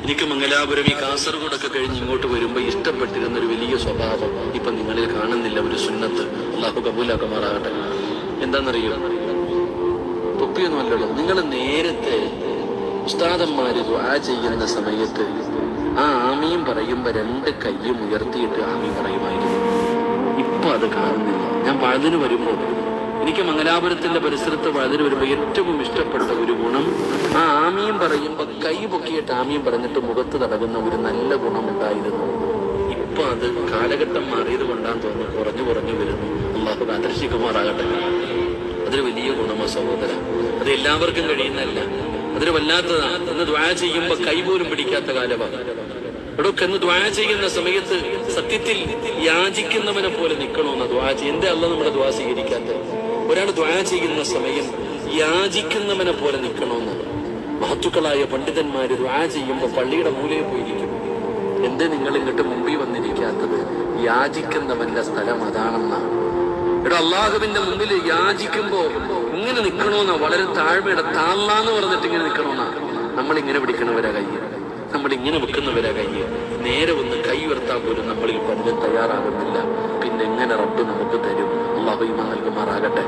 എനിക്ക് മംഗലാപുരം ഈ കാസർഗോഡൊക്കെ കഴിഞ്ഞ് ഇങ്ങോട്ട് വരുമ്പോൾ ഇഷ്ടപ്പെട്ടിരുന്ന ഒരു വലിയ സ്വഭാവം ഇപ്പൊ നിങ്ങളിൽ കാണുന്നില്ല. ഒരു സുന്നത്ത് അല്ലാഹു കബൂലാക്കുമാറാകട്ടെ. എന്താണെന്നറിയോ? തൊപ്പിയൊന്നും അല്ലല്ലോ. നിങ്ങൾ നേരത്തെ ഉസ്താദന്മാര് ദുആ ചെയ്യുന്ന സമയത്ത് ആ ആമീൻ പറയുമ്പോ 2 കൈയും ഉയർത്തിയിട്ട് ആമീൻ പറയുമായിരുന്നു. ഇപ്പൊ അത് കാണുന്നില്ല. ഞാൻ വഴുതിന് വരുമ്പോ, എനിക്ക് മംഗലാപുരത്തിന്റെ പരിസരത്ത് വഴുതിന് വരുമ്പോൾ ഏറ്റവും ഇഷ്ടപ്പെട്ട ഒരു ഗുണം, ആ ആമീൻ പറയുമ്പോ കൈ പൊക്കിയിട്ട് ആമീൻ പറഞ്ഞിട്ട് മുഖത്ത് തടകുന്ന ഒരു നല്ല ഗുണമുണ്ടായിരുന്നു. ഇപ്പൊ അത് കാലഘട്ടം മാറിയത് കൊണ്ടാന്ന് തോന്നുന്നു കുറഞ്ഞു വരുന്നു. അല്ലാഹു കാത്തിരക്ഷിക്കുമാറാകട്ടെ. അതൊരു വലിയ ഗുണമോ സഹോദര, അത് എല്ലാവർക്കും കഴിയുന്നതല്ല. അതൊരു വല്ലാത്തതാണ്. എന്ന് ദ്വാ ചെയ്യുമ്പോ കൈ പോലും പിടിക്കാത്ത കാലമാണ്. ഇവിടൊക്കെ എന്ന് ദ്വാ ചെയ്യുന്ന സമയത്ത് സത്യത്തിൽ യാചിക്കുന്നവനെ പോലെ നിൽക്കണമെന്ന ദ്വാ ചെയ്യും. എന്റെ അല്ല നമ്മുടെ ദ്വാ സ്വീകരിക്കാത്ത ഒരാൾ ദ്വാ ചെയ്യുന്ന സമയം യാചിക്കുന്നവനെ പോലെ നിൽക്കണമെന്ന് മഹത്തുക്കളായ പണ്ഡിതന്മാര് ദ്വാ ചെയ്യുമ്പോ പള്ളിയുടെ മൂലയിൽ പോയിരിക്കും. എന്തേ നിങ്ങൾ ഇങ്ങോട്ട് മുമ്പിൽ വന്നിരിക്കാത്തത്? യാചിക്കുന്നവന്റെ സ്ഥലം അതാണെന്നാണ്. ഇവിടെ അള്ളാഹുവിന്റെ മുമ്പിൽ യാചിക്കുമ്പോ ഇങ്ങനെ നിൽക്കണമെന്നാ, വളരെ താഴ്മയുടെ താള്ളാന്ന് പറഞ്ഞിട്ട് ഇങ്ങനെ നിൽക്കണമെന്നാ. നമ്മളിങ്ങനെ പിടിക്കണവരാ കയ്യ്, നമ്മളിങ്ങനെ വെക്കുന്നവരാ കയ്യ്. നേരെ ഒന്ന് കൈ ഉയർത്താൻ പോലും നമ്മളിൽ പലരും തയ്യാറാകുന്നില്ല. പിന്നെ എങ്ങനെ റബ്ബ് നമുക്ക് തരും? അല്ലാഹു ഈമാൻ നൽകുമാറാകട്ടെ.